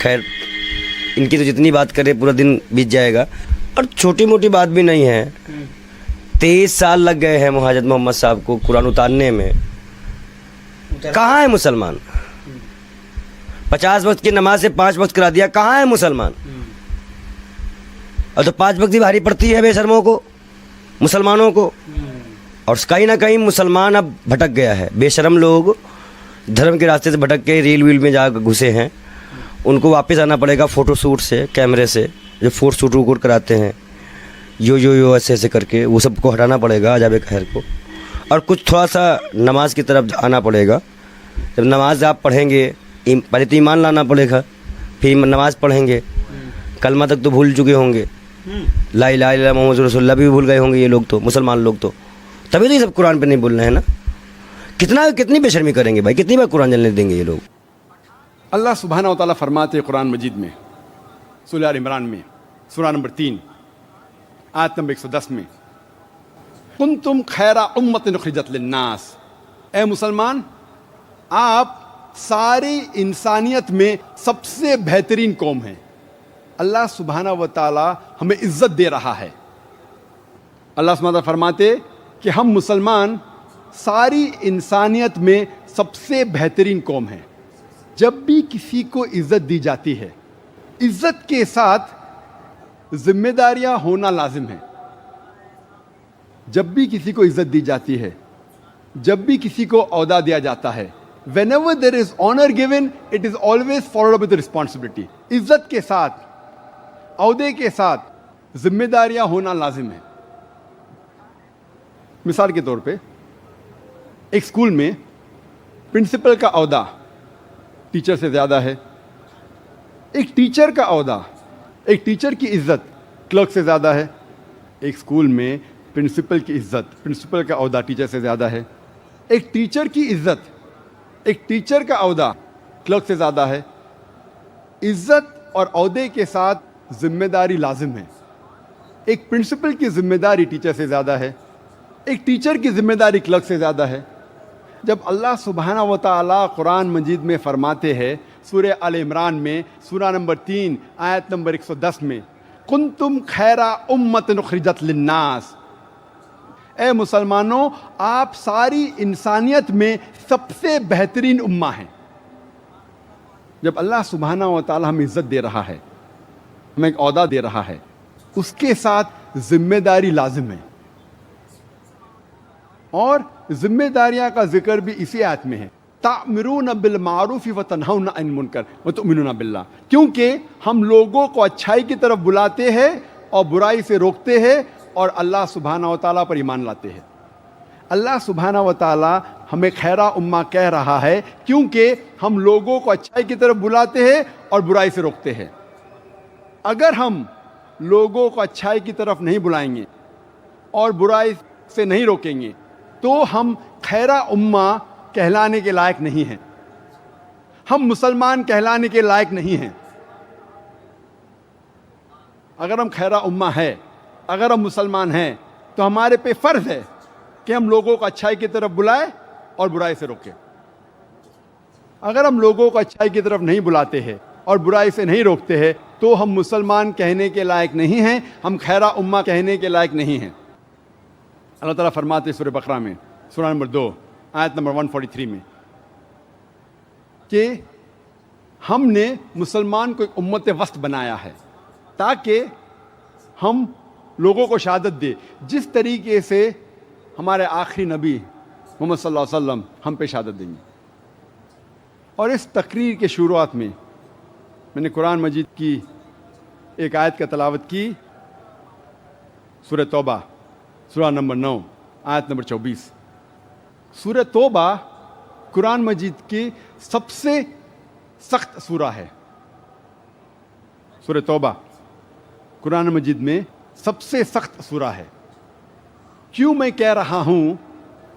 خیر ان کی تو جتنی بات کرے پورا دن بیت جائے گا. اور چھوٹی موٹی بات بھی نہیں ہے. 23 سال لگ گئے ہیں مہاجر محمد صاحب کو قرآن اتارنے میں. کہاں ہے مسلمان؟ 50 وقت کی نماز سے 5 وقت کرا دیا. کہاں ہے مسلمان؟ اور تو 5 وقت بھی بھاری پڑتی ہے بے شرموں کو، مسلمانوں کو. اور کہیں نہ کہیں مسلمان اب بھٹک گیا ہے. بے شرم لوگ دھرم کے راستے سے بھٹک کے ریل ویل میں جا گھسے ہیں. ان کو واپس آنا پڑے گا فوٹو شوٹ سے، کیمرے سے جو فوٹو شوٹ ووٹ کراتے ہیں یو ایسے ایسے کر کے، وہ سب کو ہٹانا پڑے گا عذاب خیر کو. اور کچھ تھوڑا سا نماز کی طرف آنا پڑے گا. جب نماز آپ پڑھیں گے پہلے تو ایمان لانا پڑے گا، پھر نماز پڑھیں گے. کلمہ تک تو بھول چکے ہوں گے، لا الہ الا اللہ محمد رسول اللہ بھی بھول گئے ہوں گے یہ لوگ تو، مسلمان لوگ تو. تبھی تو یہ سب قرآن پہ نہیں بول رہے ہیں نا. کتنی بے شرمی کریں گے بھائی، کتنی بار قرآن جلنے دیں گے یہ لوگ. اللہ سبحانہ و تعالیٰ فرماتے قرآن مجید میں سورہ آل عمران میں سورہ نمبر 3 آیت نمبر 110 میں، کنتم خیر امۃ اخرجت للناس، اے مسلمان آپ ساری انسانیت میں سب سے بہترین قوم ہیں. اللہ سبحانہ و تعالیٰ ہمیں عزت دے رہا ہے. اللہ سبحانہ و تعالیٰ فرماتے کہ ہم مسلمان ساری انسانیت میں سب سے بہترین قوم ہیں. جب بھی کسی کو عزت دی جاتی ہے، عزت کے ساتھ ذمہ داریاں ہونا لازم ہیں. جب بھی کسی کو عزت دی جاتی ہے، جب بھی کسی کو عہدہ دیا جاتا ہے، whenever there is honor given, it is always followed up with responsibility. عزت کے ساتھ، عہدے کے ساتھ ذمہ داریاں ہونا لازم ہے. مثال کے طور پہ ایک اسکول میں پرنسپل کا عہدہ ٹیچر سے زیادہ ہے. ایک ٹیچر کا عہدہ، ایک ٹیچر کی عزت کلرک سے زیادہ ہے. ایک اسکول میں پرنسپل کی عزت، پرنسپل کا عہدہ ٹیچر سے زیادہ ہے. ایک ٹیچر کی عزت، ایک ٹیچر کا عہدہ کلرک سے زیادہ ہے. عزت اور عہدے کے ساتھ ذمہ داری لازم ہے. ایک پرنسپل کی ذمہ داری ٹیچر سے زیادہ ہے، ایک ٹیچر کی ذمہ داری کلرک سے زیادہ ہے. جب اللہ سبحانہ و تعالیٰ قرآن مجید میں فرماتے ہیں سورہ آل عمران میں سورہ نمبر 3 آیت نمبر 110 میں، کنتم خیر امۃ اخرجت للناس، اے مسلمانوں آپ ساری انسانیت میں سب سے بہترین امہ ہیں. جب اللہ سبحانہ و تعالیٰ ہمیں عزت دے رہا ہے، ہمیں ایک عہدہ دے رہا ہے، اس کے ساتھ ذمہ داری لازم ہے. اور ذمہ داریاں کا ذکر بھی اسی آیت میں ہے، تأمرون بالمعروف وتنہون عن المنکر وتؤمنون باللہ. کیونکہ ہم لوگوں کو اچھائی کی طرف بلاتے ہیں اور برائی سے روکتے ہیں اور اللہ سبحانہ و تعالیٰ پر ایمان لاتے ہیں. اللہ سبحانہ و تعالیٰ ہمیں خیرہ امہ کہہ رہا ہے کیونکہ ہم لوگوں کو اچھائی کی طرف بلاتے ہیں اور برائی سے روکتے ہیں. اگر ہم لوگوں کو اچھائی کی طرف نہیں بلائیں گے اور برائی سے نہیں روکیں گے تو ہم خیرہ امہ کہلانے کے لائق نہیں ہیں، ہم مسلمان کہلانے کے لائق نہیں ہیں. اگر ہم خیرہ امہ ہے، اگر ہم مسلمان ہیں تو ہمارے پہ فرض ہے کہ ہم لوگوں کو اچھائی کی طرف بلائیں اور برائی سے روکیں. اگر ہم لوگوں کو اچھائی کی طرف نہیں بلاتے ہیں اور برائی سے نہیں روکتے ہیں تو ہم مسلمان کہنے کے لائق نہیں ہیں، ہم خیرہ امہ کہنے کے لائق نہیں ہیں. اللہ تعالیٰ فرماتے سورہ بقرہ میں سورہ نمبر 2 آیت نمبر 143 میں کہ ہم نے مسلمان کو ایک امت وسط بنایا ہے تاکہ ہم لوگوں کو شہادت دے جس طریقے سے ہمارے آخری نبی محمد صلی اللہ علیہ وسلم ہم پہ شہادت دیں گے. اور اس تقریر کے شروعات میں نے قرآن مجید کی ایک آیت کا تلاوت کی، سورہ توبہ سورہ نمبر 9 آیت نمبر 24. سورہ توبہ قرآن مجید کی سب سے سخت سورہ ہے. سورہ توبہ قرآن مجید میں سب سے سخت سورہ ہے. کیوں میں کہہ رہا ہوں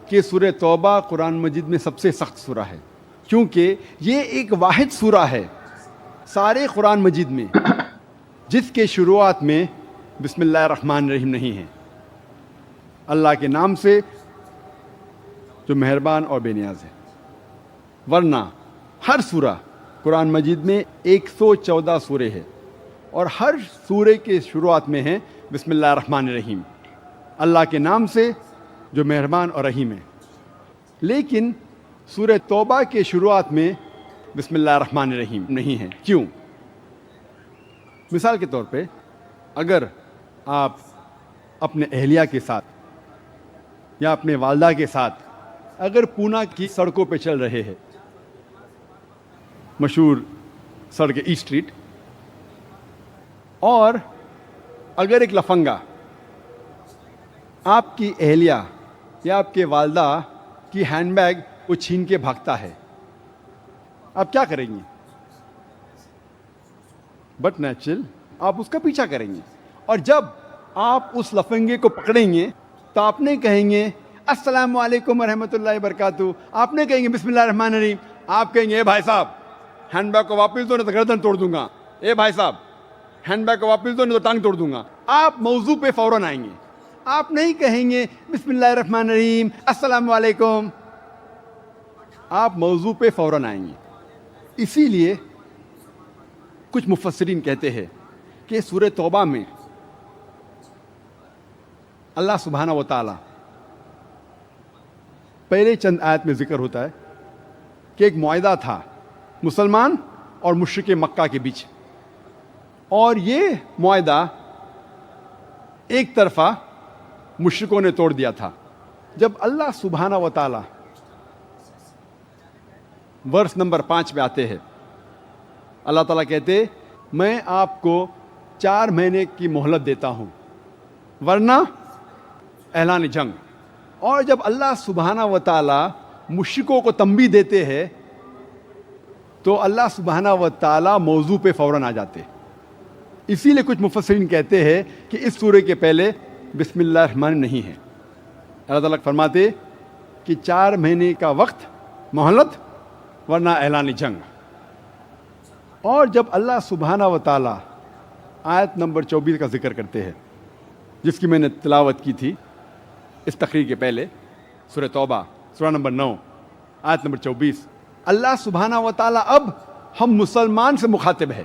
کہ سورہ توبہ قرآن مجید میں سب سے سخت سورہ ہے؟ کیونکہ یہ ایک واحد سورہ ہے سارے قرآن مجید میں جس کے شروعات میں بسم اللہ الرحمن الرحیم نہیں ہے، اللہ کے نام سے جو مہربان اور بے نیاز ہے. ورنہ ہر سورہ قرآن مجید میں 114 سورے ہیں اور ہر سورے کے شروعات میں ہے بسم اللہ الرحمن الرحیم، اللہ کے نام سے جو مہربان اور رحیم ہے. لیکن سورہ توبہ کے شروعات میں بسم اللہ الرحمن الرحیم نہیں ہے. کیوں؟ مثال کے طور پہ اگر آپ اپنے اہلیہ کے ساتھ یا اپنے والدہ کے ساتھ اگر پونا کی سڑکوں پہ چل رہے ہیں، مشہور سڑک ای اسٹریٹ، اور اگر ایک لفنگا آپ کی اہلیہ یا آپ کے والدہ کی ہینڈ بیگ وہ چھین کے بھاگتا ہے، آپ کیا کریں گے؟ بٹ نیچرل آپ اس کا پیچھا کریں گے، اور جب آپ اس لفنگے کو پکڑیں گے تو آپ نے کہیں گے السلام علیکم ورحمۃ اللہ وبرکاتہ، آپ نے کہیں گے بسم اللہ الرحمن الرحیم، آپ کہیں گے اے بھائی صاحب ہینڈ بیگ کو واپس دو نہیں تو گردن توڑ دوں گا، اے بھائی صاحب ہینڈ بیگ کو واپس دو نہیں تو ٹانگ توڑ دوں گا. آپ موضوع پہ فوراً آئیں گے، آپ نہیں کہیں گے بسم اللہ الرحمن الرحیم السلام علیکم، آپ موضوع پہ فوراً آئیں گے. اسی لیے کچھ مفسرین کہتے ہیں کہ سورہ توبہ میں اللہ سبحانہ و تعالی پہلے چند آیت میں ذکر ہوتا ہے کہ ایک معاہدہ تھا مسلمان اور مشرک مکہ کے بیچ، اور یہ معاہدہ ایک طرفہ مشرکوں نے توڑ دیا تھا. جب اللہ سبحانہ و تعالی ورس نمبر 5 پہ آتے ہیں، اللہ تعالیٰ کہتے میں آپ کو 4 مہینے کی مہلت دیتا ہوں ورنہ اعلان جنگ. اور جب اللہ سبحانہ و تعالی مشرکوں کو تنبیہ دیتے ہیں تو اللہ سبحانہ و تعالی موضوع پہ فوراً آ جاتے. اسی لیے کچھ مفسرین کہتے ہیں کہ اس سورے کے پہلے بسم اللہ الرحمن نہیں ہے. اللہ تعالیٰ فرماتے کہ 4 مہینے کا وقت مہلت ورنہ اعلان جنگ. اور جب اللہ سبحانہ و تعالی آیت نمبر 24 کا ذکر کرتے ہیں جس کی میں نے تلاوت کی تھی اس تقریر کے پہلے، سورہ توبہ سورہ نمبر 9 آیت نمبر 24، اللہ سبحانہ و تعالی اب ہم مسلمان سے مخاطب ہے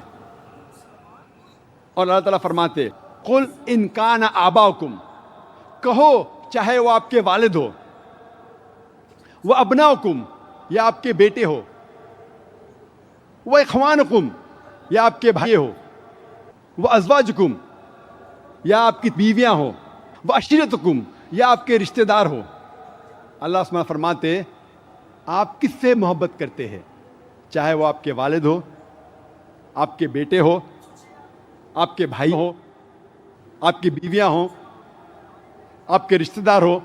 اور اللہ تعالیٰ فرماتے قل ان کان آباؤکم، کہو چاہے وہ آپ کے والد ہو، وہ ابناؤکم یا آپ کے بیٹے ہو، وہ اخوانکم یا آپ کے بھائی ہو، وہ ازواجکم یا آپ کی بیویاں ہو، وہ عشیرتکم یا آپ کے رشتہ دار ہو. اللہ سبحانہ فرماتے آپ کس سے محبت کرتے ہیں، چاہے وہ آپ کے والد ہو، آپ کے بیٹے ہو، آپ کے بھائی ہو، آپ کی بیویاں ہوں، آپ کے رشتہ دار ہو.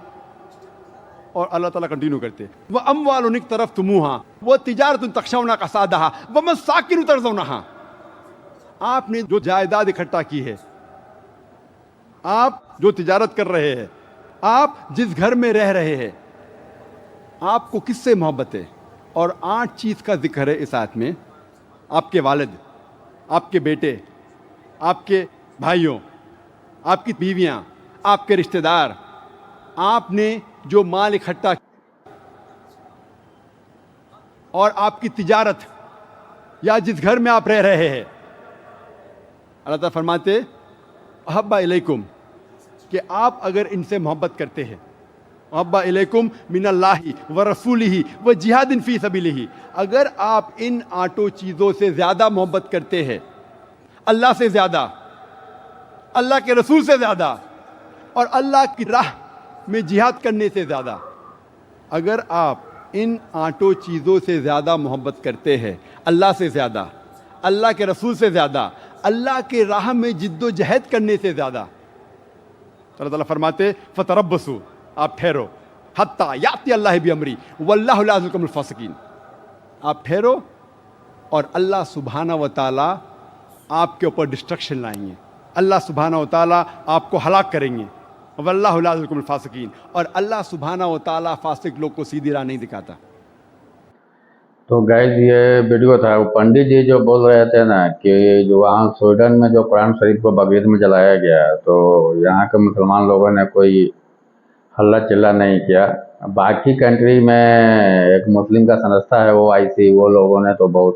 اور اللہ تعالیٰ کنٹینیو کرتے وہ اموال اقترفتموها وہ تجارت تخشون کسادها ومساکن ترضونها، آپ نے جو جائیداد اکٹھا کی ہے، آپ جو تجارت کر رہے ہیں، آپ جس گھر میں رہ رہے ہیں، آپ کو کس سے محبت ہے؟ اور 8 چیز کا ذکر ہے اس آیت میں، آپ کے والد، آپ کے بیٹے، آپ کے بھائیوں، آپ کی بیویاں، آپ کے رشتہ دار، آپ نے جو مال اکٹھا اور آپ کی تجارت یا جس گھر میں آپ رہ رہے ہیں. اللہ تعالیٰ فرماتے احب الیکم کہ آپ اگر ان سے محبت کرتے ہیں، احب الیکم من اللہ ورسولہ وجہاد فی سبیلہ، اگر آپ ان 8 چیزوں سے زیادہ محبت کرتے ہیں، اللہ سے زیادہ، اللہ کے رسول سے زیادہ، اور اللہ کی راہ میں جہاد کرنے سے زیادہ، اگر آپ ان 8 چیزوں سے زیادہ محبت کرتے ہیں، اللہ سے زیادہ، اللہ کے رسول سے زیادہ، اللہ کے راہ میں جد و جہد کرنے سے زیادہ، اللہ تعالیٰ فرماتے فتربصوا آپ ٹھہرو حتیٰ یاتی اللہ بامری واللہ لا یہدی القوم الفاسقین، آپ ٹھہرو اور اللہ سبحانہ و تعالیٰ آپ کے اوپر ڈسٹرکشن لائیں گے، اللہ سبحانہ و تعالیٰ آپ کو ہلاک کریں گے، واللہ لا یہدی القوم الفاسقین، اور اللہ سبحانہ و تعالیٰ فاسق لوگ کو سیدھی راہ نہیں دکھاتا. تو گائز یہ ویڈیو تھا، وہ پنڈت جی جو بول رہے تھے نا کہ جو وہاں سویڈن میں جو قرآن شریف کو بقرعید میں جلایا گیا، تو یہاں کے مسلمان لوگوں نے کوئی ہلا چلا نہیں کیا. باقی کنٹری میں ایک مسلم کا سنستہ ہے وہ IC، وہ لوگوں نے تو بہت